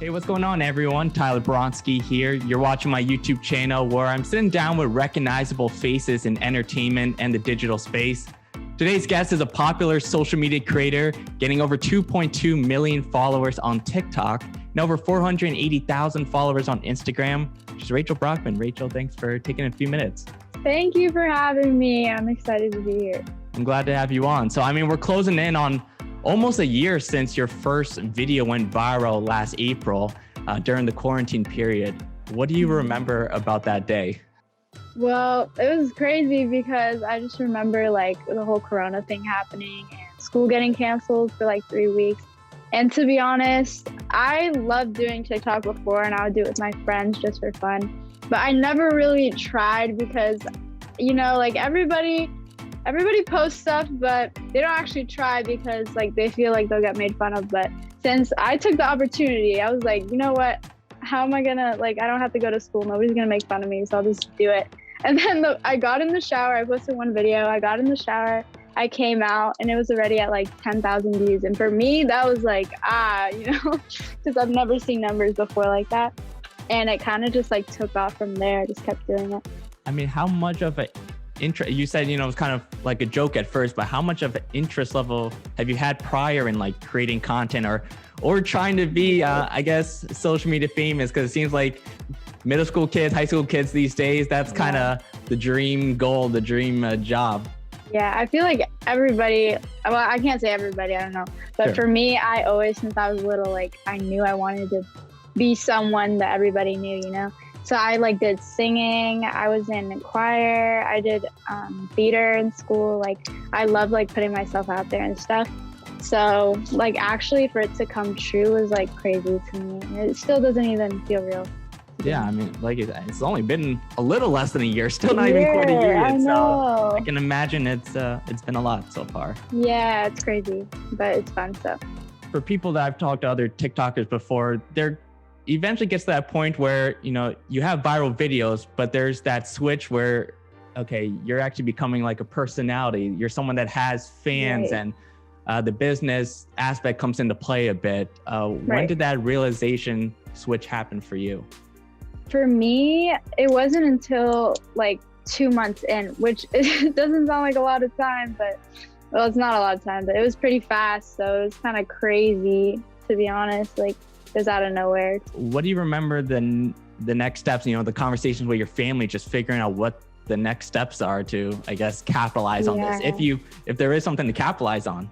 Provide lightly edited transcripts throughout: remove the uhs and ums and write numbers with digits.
Hey, what's going on, everyone? Tyler Boronski here. You're watching my YouTube channel where I'm sitting down with recognizable faces in entertainment and the digital space. Today's guest is a popular social media creator, getting over 2.2 million followers on TikTok and over 480,000 followers on Instagram. She's Rachel Brockman. Rachel, thanks for taking a few minutes. Thank you for having me. I'm excited to be here. I'm glad to have you on. So, we're closing in on almost a year since your first video went viral last April during the quarantine period. What do you remember about that day? Well, it was crazy because I just remember the whole Corona thing happening and school getting canceled for 3 weeks. And to be honest, I loved doing TikTok before and I would do it with my friends just for fun. But I never really tried because, everybody posts stuff, but they don't actually try because they feel like they'll get made fun of. But since I took the opportunity, I was like, you know what? How am I gonna, I don't have to go to school. Nobody's gonna make fun of me, so I'll just do it. And then I got in the shower. I posted one video. I got in the shower. I came out and it was already at 10,000 views. And for me, that was because I've never seen numbers before like that. And it kind of just took off from there. I just kept doing it. How much of an interest, you said, it was kind of like a joke at first, but how much of an interest level have you had prior in creating content or trying to be, social media famous? Because it seems like middle school kids, high school kids these days, that's kind of the dream goal, the dream job. Yeah, I feel like everybody, well, I can't say everybody, I don't know. But Sure. For me, I always, since I was little, I knew I wanted to be someone that everybody knew, So I did singing, I was in choir, I did theater in school. I love putting myself out there and stuff. So actually for it to come true was crazy to me. It still doesn't even feel real. Yeah, it's only been a little less than a year, still not even quite a year yet. I know. So I can imagine it's been a lot so far. Yeah, it's crazy, but it's fun. So for people that I've talked to other TikTokers before, there eventually gets to that point where, you have viral videos, but there's that switch where, okay, you're actually becoming a personality. You're someone that has fans, right. And the business aspect comes into play a bit. When Right. did that realization switch happen for you? For me, it wasn't until 2 months in, which it doesn't sound like a lot of time, but well, it's not a lot of time, but it was pretty fast. So it was kind of crazy, to be honest. It was out of nowhere. What do you remember the next steps, the conversations with your family, just figuring out what the next steps are to, capitalize on this, if there is something to capitalize on?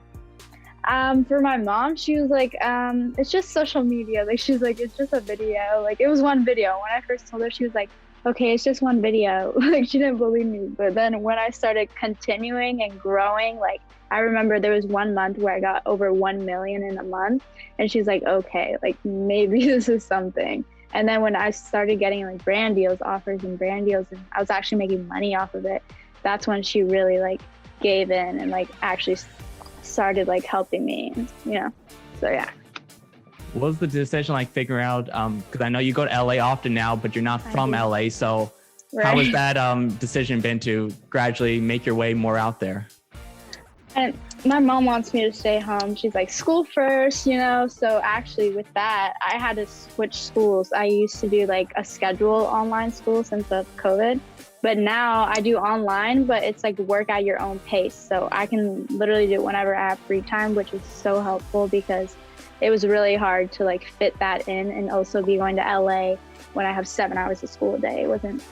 For my mom, she was like, it's just social media. She's like, it's just a video. It was one video. When I first told her, she was like, okay, it's just one video. She didn't believe me. But then when I started continuing and growing, I remember there was 1 month where I got over 1 million in a month. And she's like, okay, maybe this is something. And then when I started getting brand deals, offers and brand deals, and I was actually making money off of it, that's when she really gave in and actually started helping me, so yeah. What was the decision figuring out, because I know you go to LA often now, but you're not from LA, so Right. How has that decision been to gradually make your way more out there? And my mom wants me to stay home. She's like, school first, so actually with that, I had to switch schools. I used to do a scheduled online school since of COVID. But now I do online, but it's work at your own pace. So I can literally do it whenever I have free time, which is so helpful because it was really hard to fit that in and also be going to LA when I have 7 hours of school a day. It wasn't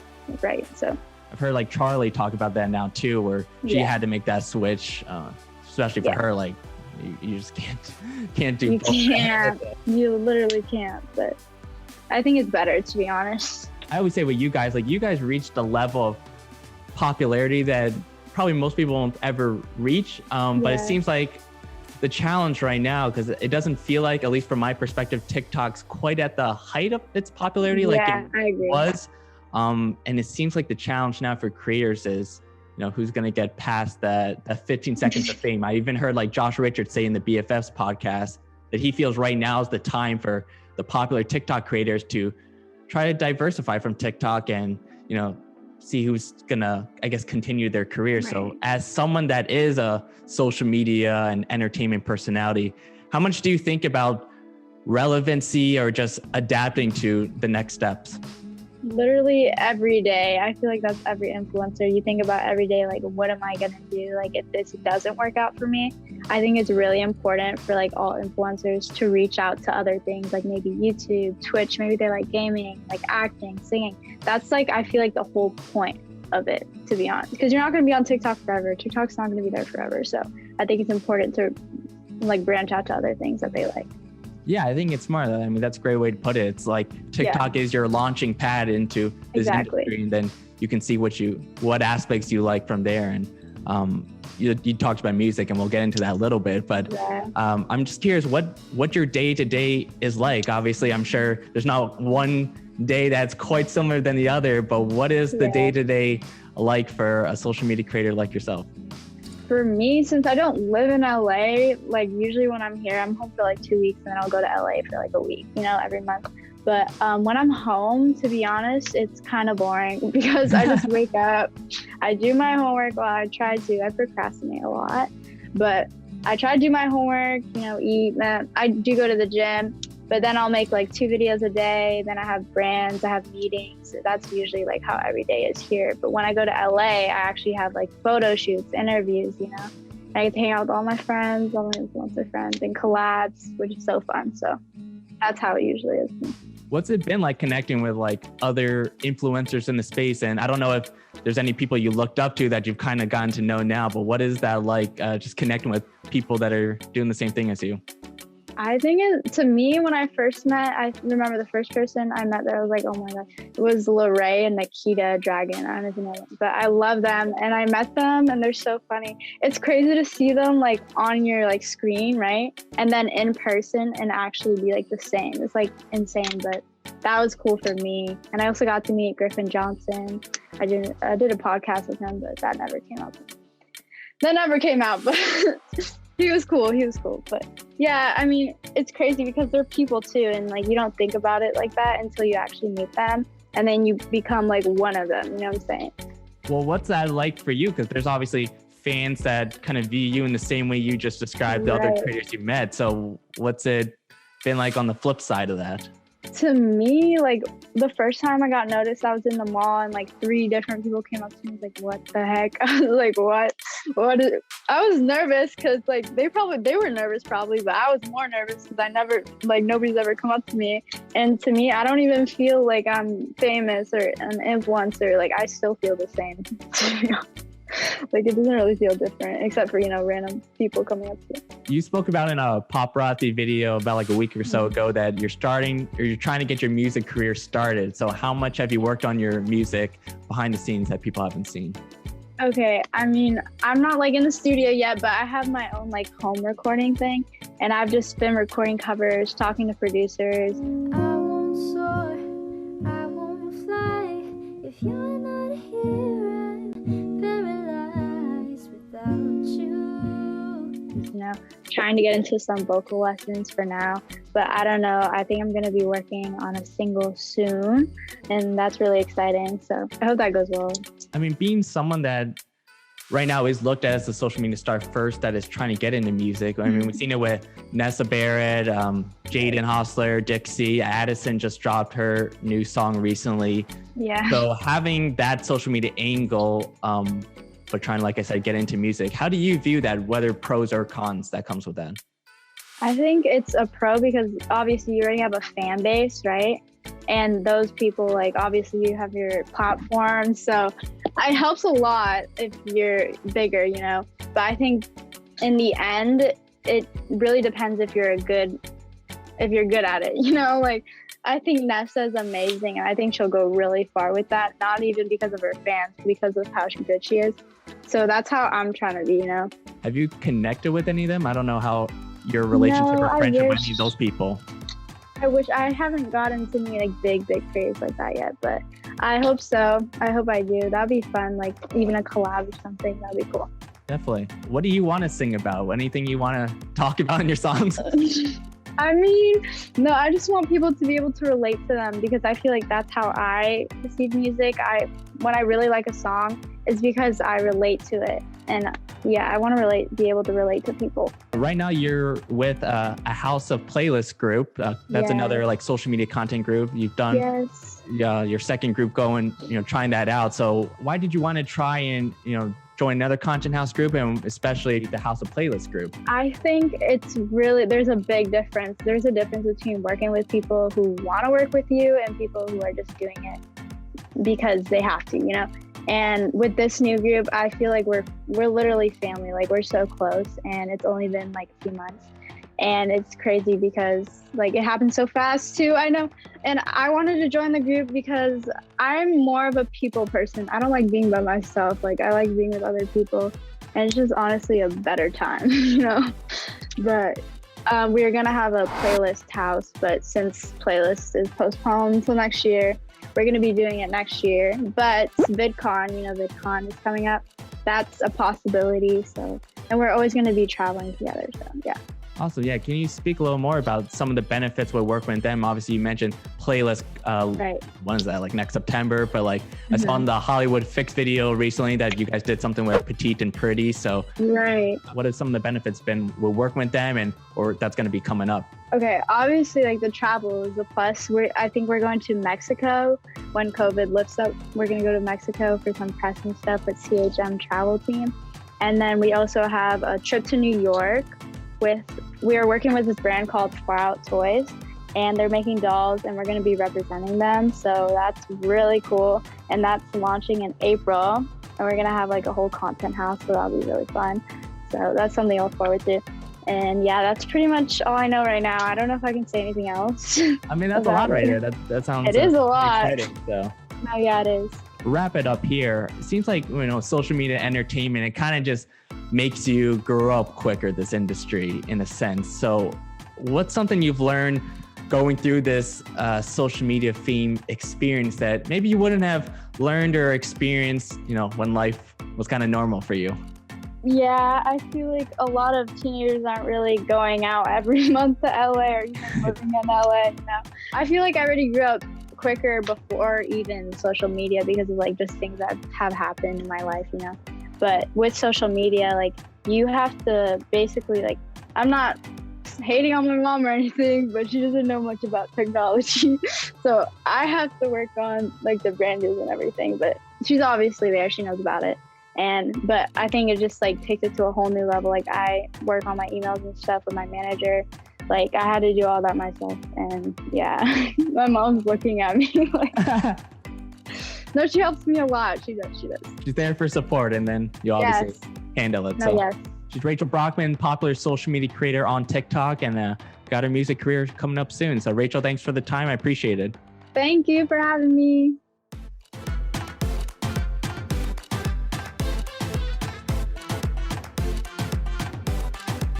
right. So I've heard Charlie talk about that now too, where she had to make that switch, especially for her. You just can't do both. You can't. You literally can't. But I think it's better, to be honest. I always say with you guys, you guys reached a level of popularity that probably most people won't ever reach. But it seems like the challenge right now, because it doesn't feel like, at least from my perspective, TikTok's quite at the height of its popularity I agree. Was. And it seems like the challenge now for creators is, who's going to get past that 15 seconds of fame. I even heard Josh Richards say in the BFFs podcast that he feels right now is the time for the popular TikTok creators to try to diversify from TikTok and, see who's gonna, continue their career. Right. So as someone that is a social media and entertainment personality, how much do you think about relevancy or just adapting to the next steps? Literally every day. I feel like that's every influencer. You think about every day, like, what am I going to do? Like, if this doesn't work out for me, I think it's really important for like all influencers to reach out to other things, like maybe YouTube, Twitch, maybe they like gaming, like acting, singing. That's like, I feel like the whole point of it, to be honest, because you're not going to be on TikTok forever. TikTok's not going to be there forever. So I think it's important to like branch out to other things that they like. Yeah, I think it's smart. I mean, that's a great way to put it. It's like TikTok is your launching pad into this industry, and then you can see what aspects you like from there. And you talked about music, and we'll get into that a little bit. But I'm just curious what your day to day is like. Obviously, I'm sure there's not one day that's quite similar than the other. But what is the day to day like for a social media creator like yourself? For me, since I don't live in LA, like usually when I'm here, I'm home for like 2 weeks, and then I'll go to LA for like a week, every month. But when I'm home, to be honest, it's kind of boring because I just wake up, I do my homework. Well, I procrastinate a lot, but I try to do my homework, eat. I do go to the gym, but then I'll make like 2 videos a day. Then I have brands, I have meetings. That's usually like how every day is here. But when I go to LA, I actually have like photo shoots, interviews, I get to hang out with all my friends, all my influencer friends, and collabs, which is so fun. So that's how it usually is. What's it been like connecting with like other influencers in the space? And I don't know if there's any people you looked up to that you've kind of gotten to know now, but what is that like, just connecting with people that are doing the same thing as you? I think to me, when I first met, I remember the first person I met there, I was like, oh my God, it was Lorraine and Nikita Dragon. I don't even know them, but I love them. And I met them and they're so funny. It's crazy to see them like on your like screen, right? And then in person and actually be like the same. It's like insane, but that was cool for me. And I also got to meet Griffin Johnson. I did a podcast with him, but that never came out. But He was cool. But yeah, I mean, it's crazy because they're people too. And like, you don't think about it like that until you actually meet them. And then you become like one of them, you know what I'm saying? Well, what's that like for you? Because there's obviously fans that kind of view you in the same way you just described the other creators you met. So what's it been like on the flip side of that? To me, like the first time I got noticed, I was in the mall and like 3 different people came up to me. I was like, what the heck? I was like, what? I was nervous because like they were nervous probably, but I was more nervous because nobody's ever come up to me. And to me, I don't even feel like I'm famous or an influencer. Like I still feel the same. Like it doesn't really feel different except for, random people coming up to you. You spoke about in a paparazzi video about like a week or so ago that you're trying to get your music career started. So how much have you worked on your music behind the scenes that people haven't seen? Okay, I mean, I'm not like in the studio yet, but I have my own like home recording thing. And I've just been recording covers, talking to producers. I won't soar, I won't fly if you're not here. Trying to get into some vocal lessons for now, but I don't know. I think I'm going to be working on a single soon, and that's really exciting. So I hope that goes well. I mean, being someone that right now is looked at as the social media star first that is trying to get into music. I mean, we've seen it with Nessa Barrett, Jaden Hostler, Dixie, Addison just dropped her new song recently. Yeah. So having that social media angle, but trying to, like I said, get into music. How do you view that, whether pros or cons that comes with that? I think it's a pro because obviously you already have a fan base, right? And those people, like, obviously you have your platform. So it helps a lot if you're bigger, But I think in the end, it really depends if you're good at it, Like, I think Nessa is amazing, and I think she'll go really far with that, not even because of her fans, because of how good she is. So that's how I'm trying to be, Have you connected with any of them? I don't know how your relationship or friendship with any of those people. I wish. I haven't gotten to meet like big creators like that yet, but I hope so. I hope I do. That'd be fun, like even a collab or something. That'd be cool. Definitely. What do you want to sing about? Anything you want to talk about in your songs? I mean, no, I just want people to be able to relate to them because I feel like that's how I perceive music. When I really like a song, it's because I relate to it. And yeah, I want to be able to relate to people. Right now you're with a House of Playlist group. That's another like social media content group. You've done your second group going, trying that out. So why did you want to try and, join another content house group, and especially the House of Playlist group? I think there's a big difference. There's a difference between working with people who want to work with you and people who are just doing it because they have to, And with this new group, I feel like we're literally family. Like, we're so close, and it's only been like a few months. And it's crazy because like it happened so fast too, I know. And I wanted to join the group because I'm more of a people person. I don't like being by myself. Like, I like being with other people, and it's just honestly a better time, But we're gonna have a playlist house, but since playlist is postponed until next year, we're going to be doing it next year. But VidCon, VidCon is coming up. That's a possibility. So, and we're always going to be traveling together. So, yeah. Awesome. Yeah. Can you speak a little more about some of the benefits with working with them? Obviously, you mentioned playlist. Right. When is that? Like next September. But like I saw on the Hollywood Fix video recently that you guys did something with Petite and Pretty. So, right. What have some of the benefits been with working with them, or that's going to be coming up? Okay, obviously, like the travel is a plus. I think we're going to Mexico when COVID lifts up. We're going to go to Mexico for some press and stuff with CHM travel team. And then we also have a trip to New York we are working with this brand called Far Out Toys, and they're making dolls, and we're going to be representing them. So that's really cool. And that's launching in April, and we're going to have like a whole content house. So that'll be really fun. So that's something I look forward to. And yeah, that's pretty much all I know right now. I don't know if I can say anything else. I mean, that's a lot right there. That sounds it is a lot. Exciting, so. No, yeah, it is. Wrap it up here. It seems like, social media entertainment, it kind of just makes you grow up quicker, this industry, in a sense. So what's something you've learned going through this social media theme experience that maybe you wouldn't have learned or experienced, when life was kind of normal for you? Yeah, I feel like a lot of teenagers aren't really going out every month to LA or even living in LA. I feel like I already grew up quicker before even social media because of like just things that have happened in my life, But with social media, like you have to basically like, I'm not hating on my mom or anything, but she doesn't know much about technology. So I have to work on like the brand deals and everything, but she's obviously there. She knows about it. But I think it just like takes it to a whole new level. Like I work on my emails and stuff with my manager. Like I had to do all that myself. And yeah, my mom's looking at me like, no, she helps me a lot. She does. She's there for support, and then you obviously handle it. She's Rachel Brockman, popular social media creator on TikTok, and got her music career coming up soon. So Rachel, thanks for the time. I appreciate it. Thank you for having me.